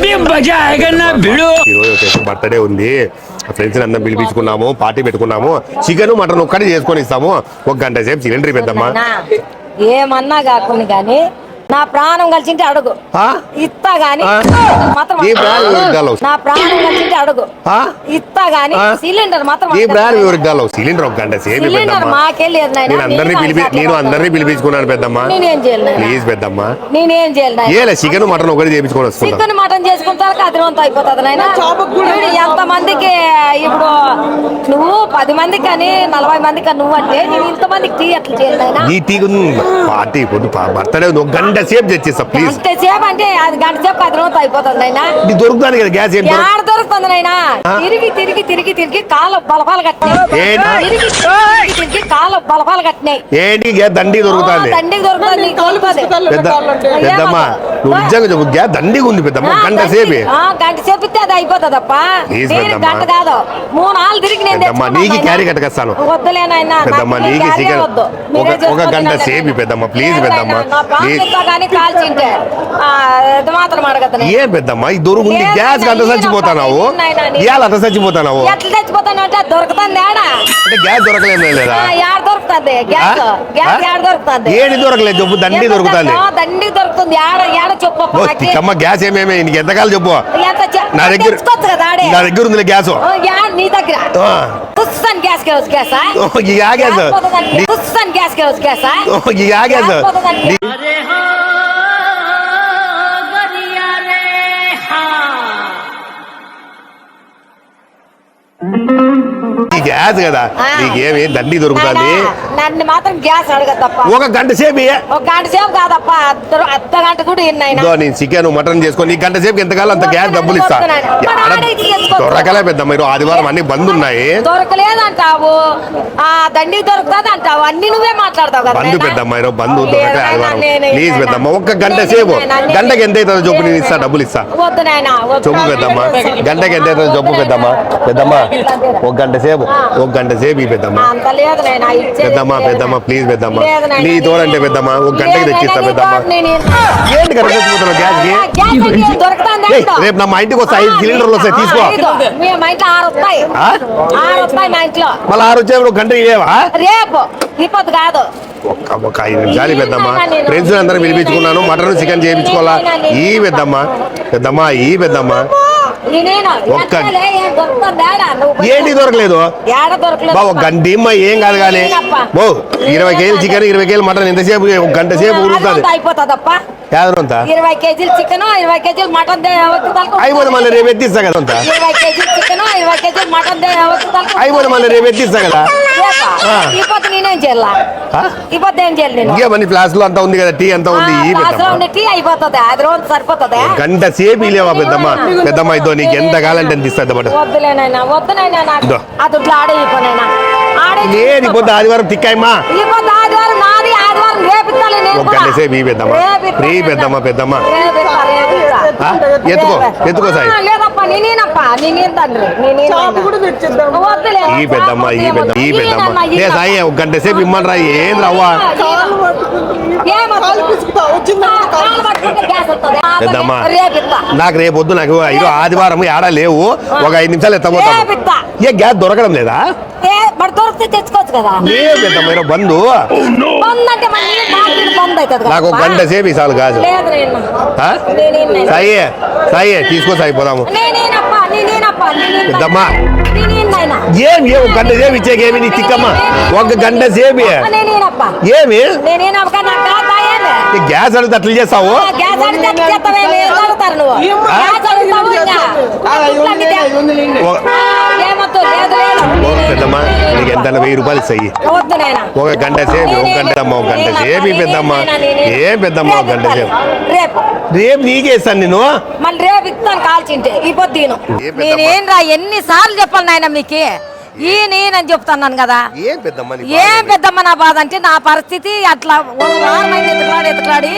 ఈరోజు బర్త్డే ఉంది, ఫ్రెండ్స్ అందరం పిలిపించుకున్నాము, పార్టీ పెట్టుకున్నాము. చికెన్ మటన్ ఒక్కటి చేసుకొని ఇస్తాము. 1 గంట సేపు సిలిండర్ పెద్దమ్మా. ఏమన్నా కాకుండా గానీ నా ప్రాణం కలిసింటే అడుగు ఇస్తా గాని నా ప్రాణం కలిసింటే అడుగు ఇస్తా గాని సిలిండర్ మాత్రం సిలిండర్ 1 గంట సేపు సిలిండర్ మాకెళ్ళలేదు నేను అందరినీ పిలిపించుకున్నాను పెద్దమ్మా. నేనేం చేయాలి ప్లీజ్ పెద్దమ్మా, నేనేం చేయాలి? చికెన్ మటన్ ఒకటి చేయించుకొని వస్తాను. చికెన్ మటన్ చేసుకుంటారు అదివంత అయిపోతుంది నాయన. ఎంత మందికి ఇప్పుడు నువ్వు 10 మందికి కానీ 40 మందికి కానీ నువ్వు అంటే నేను ఇంతమందికి టీ ఎట్లా చేయాలి? పార్టీ బర్త్డే 1 గంట సేపు తెచ్చిస్తా ప్లీజ్. గంట సేపు అంటే అది గంట సేపు 10 రోజులు అయిపోతుంది నాయన. దొరుకుతాను కదా గ్యాస్ దొరుకుతుంది నాయన. తిరిగి తిరిగి తిరిగి తిరిగి కాళ్ళ బలపాలు కట్టినాయి. తిరిగి కాళ్ళ బలపాలు కట్టినాయి. ఏంటి దండి దొరుకుతుంది? దండికి దొరుకుతుంది. పెద్దమ్మా నువ్వు నిజంగా చెప్పు, గ్యాస్ దండిగా ఉంది పెద్దమ్మా. గంట సేపు ఇస్తే అది అయిపోతుందప్ప. గంట కాదు 3-4 తిరిగి నీకు క్యారీ కట్టేస్తాను. వద్దులేనాయన పెద్దమ్మా, నీకు చికెన్ 1 గంట సేపు పెద్దమ్మా ప్లీజ్ పెద్దమ్మా. ఏ పెద్దమ్మా ఈ దొరుకుతుంది గ్యాస్ అంత చచ్చిపోతావు, ఇవాళ అంత చచ్చిపోతావు. ఎట్లా చచ్చిపోతాను అంటే దొరుకుతుంది అంటే గ్యాస్ దొరకలేదు లేదా? దొరుకుతుంది ఏది దొరకలేదు చెప్పు. దండి దొరుకుతుంది. దండికి దొరుకుతుంది. చెప్పు గ్యాస్ ఏమేమి నీకు ఎంతకాలం చెప్పు. నా దగ్గర ఉంది గ్యాస్. నీ దగ్గర గ్యాస్ గ్యాస్ గ్యాస్ కదా నీకేమి దండి దొరుకుతుంది. నన్ను మాత్రం గ్యాస్ అడగదప్ప. 1 గంట సేపు 1 గంట సేపు కాదప్ప, అర్ధ గంట కూడా నేను చికెన్ మటన్ చేసుకొని 1 గంట సేపు ఎంతకాలం అంత గ్యాస్ డబ్బులు ఇస్తా. దొరకలే పెద్ద మీరు ఆదివారం అన్ని బంద్ ఉన్నాయి. దొరకలేదంటావు, దండికి దొరుకుతుంది అంటావు, అన్ని నువ్వే మాట్లాడతావు కదా. బంధు పెద్దమ్మ బంధు దొరకలే ఆదివారం. ప్లీజ్ పెద్దమ్మ 1 గంట సేపు. గంటకి ఎంత అవుతుందో చెప్పు, నేను ఇస్తా, డబ్బులు ఇస్తా. వద్దు నాయన చెప్పు పెద్దమ్మ, గంటకి ఎంత అవుతుందో చెప్పు పెద్దమ్మ. పెద్దమ్మ 1 గంట సేపు 1 గంట సేపు పెద్దమ్మ. పెద్దమ్మ ప్లీజ్ పెద్దమ్మ, నీ తోడంటే పెద్దమ్మ 1 గంటకి తెచ్చిస్తా పెద్దమ్మ. ఏంటి కదా గ్యాస్ రేపు నా మా ఇంటికి వస్తాయి 5 సిలిండర్లు వస్తాయి, తీసుకో. మళ్ళీ 6 వచ్చే 1 గంట ఇవేవా? రేపు ఇప్పుడు కాదు, ఒక 5 నిమిషాలు పెద్దమ్మ. ఫ్రెండ్స్ అందరూ పిలిపించుకున్నాను, మటన్ చికెన్ చేయించుకోవాలా. ఈ పెద్దమ్మ పెద్దమ్మ ఈ పెద్దమ్మ ఏంటి దొరకలేదు 1 గంట ఏం కాదు కానీ 20 కేజీలు చికెన్ 20 కేజీలు మటన్ ఎంతసేపు 1 గంట సేపు ఉడుకుతుంది. 20 కేజీలు చికెన్ 20 కేజీలు మటన్ అయిపోతే మళ్ళీ రేపు ఎత్తిస్తా కదా. 20 కేజీలు చికెన్ 20 కేజీలు మటన్ అయిపోతే మళ్ళీ రేపు ఎత్తిస్తా కదా. నేనేం చేయాలా? ఇప్పుడు ఏం చేయాలి? ఇంకేమని ఫ్లాస్ లో అంతా ఉంది కదా, టీ అంతా ఉంది. టీ అయిపోతుంది, అది రోజు సరిపోతుంది. గంట సేపు ఇలేవా పెద్దమ్మ. పెద్దమ్మ ఇదో నీకు ఎంత కావాలంటే ఎంత ఇస్తా. వద్దులేనైనా వద్దునైనా అది ఆడైపోయినా నేను ఇప్పుడు ఆదివారం తిక్కాయమ్మా. ఆదివారం నాది, ఆదివారం రేపు 1 గంట సేపు ఈ పెద్దమ్మ ప్రీ పెద్దమ్మ. పెద్దమ్మ ఎత్తుకో సాయి. ఈ పెద్దమ్మ ఈ పెద్దమ్మ ఈ పెద్దమ్మ ఏ సాయి 1 గంట సేపు ఇమ్మని రా. ఏం రవ్వా పెద్దమ్మ, నాకు రేపు వద్దు. నాకు ఇది ఆదివారం ఏడా లేవు. ఒక 5 నిమిషాలు ఎత్తబోతాను. ఏ గ్యాస్ దొరకడం లేదా? దొరికితే తెచ్చుకోవచ్చు కదా. మీరు బంధు నాకు 1 గంట సేపు ఇసాలు కాదు. సాయి సాయి తీసుకో సాయి పోదాము. పెద్దమ్మా ఏమి 1 గంట సేపు ఇచ్చేకేమి నీ తిక్కమ్మ. 1 గంట సేపు ఏమి గ్యాస్ అడిగితే అట్లా చేస్తావు? పెద్దమ్మా నీకు ఎంత 1000 రూపాయలు ఇస్తాయి. 1 గంట సేపు 1 గంట అమ్మ 1 గంట సేపు పెద్దమ్మ. ఏం పెద్దమ్మ 1 గంట సేపు రేపు నీకే ఇస్తాను నేను. మళ్ళీ రేపు ఇస్తాను కాల్చింటే ఇప్పుడు నేనేం రా ఎన్నిసార్లు చెప్పాలి నాయన మీకు. నేనని చెప్తున్నాను కదా. ఏం పెద్దమ్మ నా బాధ అంటే నా పరిస్థితి అట్లా 1 వారం అయింది ఎత్తులాడి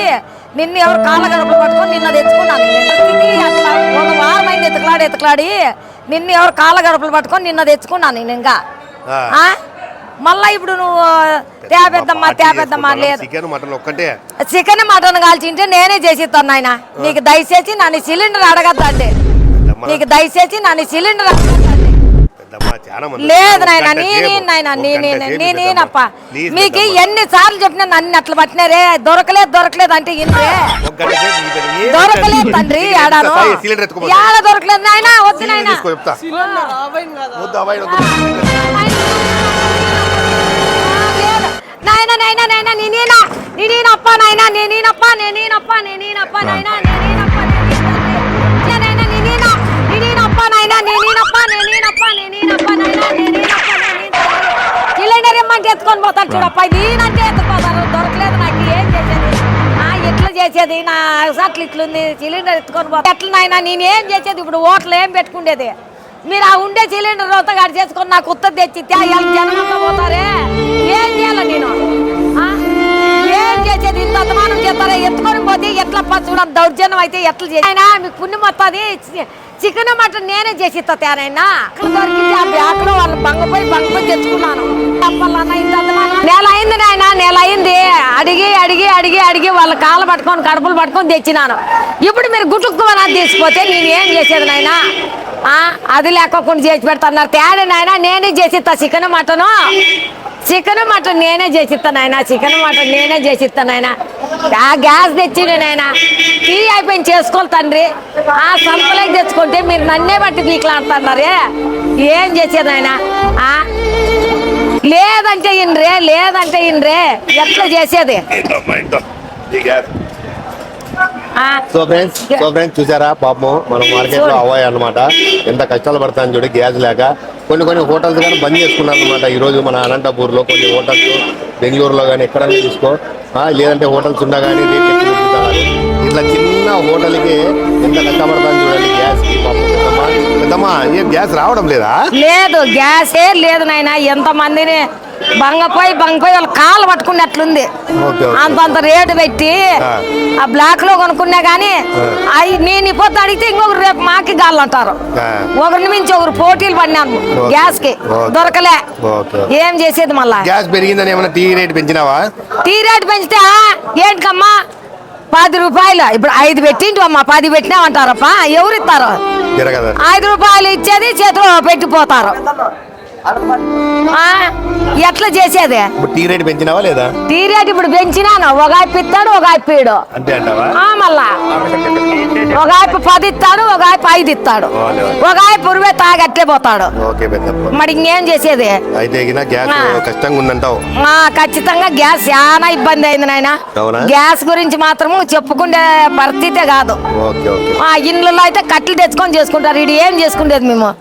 నిన్ను ఎవరు కాళ్ళ గడపలు పట్టుకొని నిన్న తెచ్చుకున్నాను. పరిస్థితి అట్లా 1 వారం అయింది ఎత్తులాడి నిన్ను ఎవరు కాళ్ళ గడపలు పట్టుకొని నిన్న తెచ్చుకున్నాను నేను. ఇంకా మళ్ళా ఇప్పుడు నువ్వు తేపెద్దమ్మా లేదు. చికెన్ మటన్ ఒక్కటే చికెన్ మటన్ కాల్చింటే నేనే చేసి ఇస్తాను నాయన. నీకు దయచేసి నన్ను సిలిండర్ అడగద్దండి. నీకు దయచేసి నన్ను సిలిండర్ అడగద్దండి. లేదు నాయన నేనప్ప మీకు ఎన్ని సార్లు చెప్పినా నన్ను అట్లా పట్టినారే. దొరకలేదు అంటే ఇంద్రే దొరకలేదు తండ్రి. ఆడాను ఏడ దొరకలేదు నాయన. వద్దు నాయన. నేనేనప్ప నాయన నేనేనప్ప సిలిండర్ ఇమ్మంటే ఎత్తుకొని పోతారు చూడప్ప. నేనంటే ఎత్తుకుపోతారు. దొరకలేదు నాకు. ఏం చేసేది? ఎట్లా చేసేది? నా అట్లా ఇట్లుంది. సిలిండర్ ఎత్తుకొని పోతా ఎట్లా నాయన? నేనేం చేసేది? ఇప్పుడు ఓట్లు ఏం పెట్టుకుండేది? మీరు ఆ ఉండే సిలిండర్ రోత గాడి చేసుకొని నాకు ఉత్తర తెచ్చి జనంతో పోతారే. ఏం చేయాలి నేను? ఏం చేసేది? ఇంత అతమానం చేస్తారా? ఎత్తుకొని పోతే ఎట్లా చూడ దౌర్జన్యం అయితే ఎట్లా చేసి ఆయన మీకు పుణ్యం వస్తుంది. చికెన్ మటన్ నేనే చేసి ఇస్తానైనా. అక్కడ దొరికింది ఆ బ్యాగ్లో వాళ్ళు బంగపోయి తెచ్చుకున్నాను. నెల అయింది నాయన. నెల అయింది. అడిగి వాళ్ళ కాళ్ళు పట్టుకొని కడుపులు పట్టుకొని తెచ్చినాను. ఇప్పుడు మీరు గుట్టుకుని తీసిపోతే నేను ఏం చేసేది నాయన? అది లేకోకుండా చేసి పెడతాను. తేడా నాయన. నేనే చేసి ఇస్తా చికెన్ మటన్ నేనే చేసిస్తాను ఆయన. చికెన్ మటన్ నేనే చేసిస్తాను. ఆ గ్యాస్ తెచ్చి నేనైనా టీ అయిపోయింది చేసుకోవాలి తండ్రి. ఆ సంపలకి తెచ్చుకుంటే మీరు నన్నే బట్టి పీకలాడుతున్నారే. ఏం చేసేది ఆయన? లేదంటే ఇన్రే ఎట్లా చేసేది? సో ఫ్రెండ్స్ చూసారా పాపం మనం మార్కెట్ లో అవ్వాయి అనమాట. ఎంత కష్టాలు పడతాను చూడు గ్యాస్ లేక. కొన్ని హోటల్స్ కానీ బంద్ చేసుకున్నారు అనమాట. ఈ రోజు మన అనంతపూర్ లో కొన్ని హోటల్స్, బెంగళూరులో కానీ ఎక్కడైనా చూసుకో. లేదంటే హోటల్స్ ఉన్నా కానీ ఇట్లా చిన్న హోటల్కి ఎంత కష్టపడతాను చూడండి గ్యాస్ కి. పెద్దమ్మా ఏం గ్యాస్ రావడం లేదా? లేదు గ్యాస్ లేదు నాయన. ఎంత మందిని బంగపోయి వాళ్ళ కాళ్ళు పట్టుకున్నట్లుంది. అంతంత రేటు పెట్టి ఆ బ్లాక్ లో కొనుక్కున్నా గానీ నేను ఇప్పుడు అడిగితే ఇంకొకరు రేపు మాకి గాళ్ళు అంటారు. ఒకరిని మించి ఒకరు పోటీలు పడినాను గ్యాస్ కి. దొరకలే. ఏం చేసేది? మళ్ళా గ్యాస్ పెరిగిందని ఏమన్నా టీ రేట్ పెంచినావా? టీ రేటు పెంచితే ఏంటికమ్మా 10 రూపాయలు ఇప్పుడు 5 పెట్టింటి అమ్మా. 10 పెట్టినామంటారప్ప. ఎవరు ఇస్తారు? 5 రూపాయలు ఇచ్చేది చేతిలో పెట్టిపోతారు. ఎట్లా చేసేది? టీ రేట్ పెంచినావా లేదా? టీ రేట్ ఇప్పుడు పెంచినాను. ఒక ఆయప్ప ఇస్తాడు, ఒక ఆయప్ప ఇడు. మళ్ళా ఒక ఆయప్ప 10 ఇస్తాడు, ఒక ఆయప్ప 5 ఇస్తాడు. ఒక ఆయప్ప ఉరివే తాగట్టే పోతాడు. మరి ఇంకేం చేసేది? ఖచ్చితంగా గ్యాస్ చాలా ఇబ్బంది అయింది నాయన. గ్యాస్ గురించి మాత్రము చెప్పుకునే పరిస్థితే కాదు. ఇండ్లలో అయితే కట్లు తెచ్చుకొని చేసుకుంటారు. ఇది ఏం చేసుకుంటేది మేము?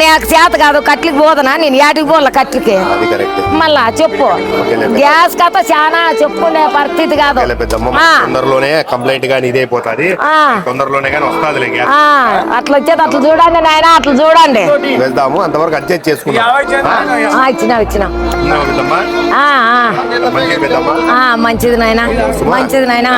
నాకు చేత కాదు. కట్లకి పోదనా నేను? ఏటికి పోలే కట్లకి. మళ్ళా చెప్పు. గ్యాస్ కథ చాలా చెప్పుకునే పరిస్థితి కాదు. తొందరలోనే కంప్లైంట్ గానీ ఇదైపోతుంది. తొందరలోనే గానీ వస్తుంది. అట్లా వచ్చేది. అట్లా చూడండి నాయన. అట్లా చూడండి. వెళ్దాము అంతవరకు అడ్జస్ట్ చేసుకుంటాం. ఇచ్చిన మంచిది నాయన. మంచిది నాయన.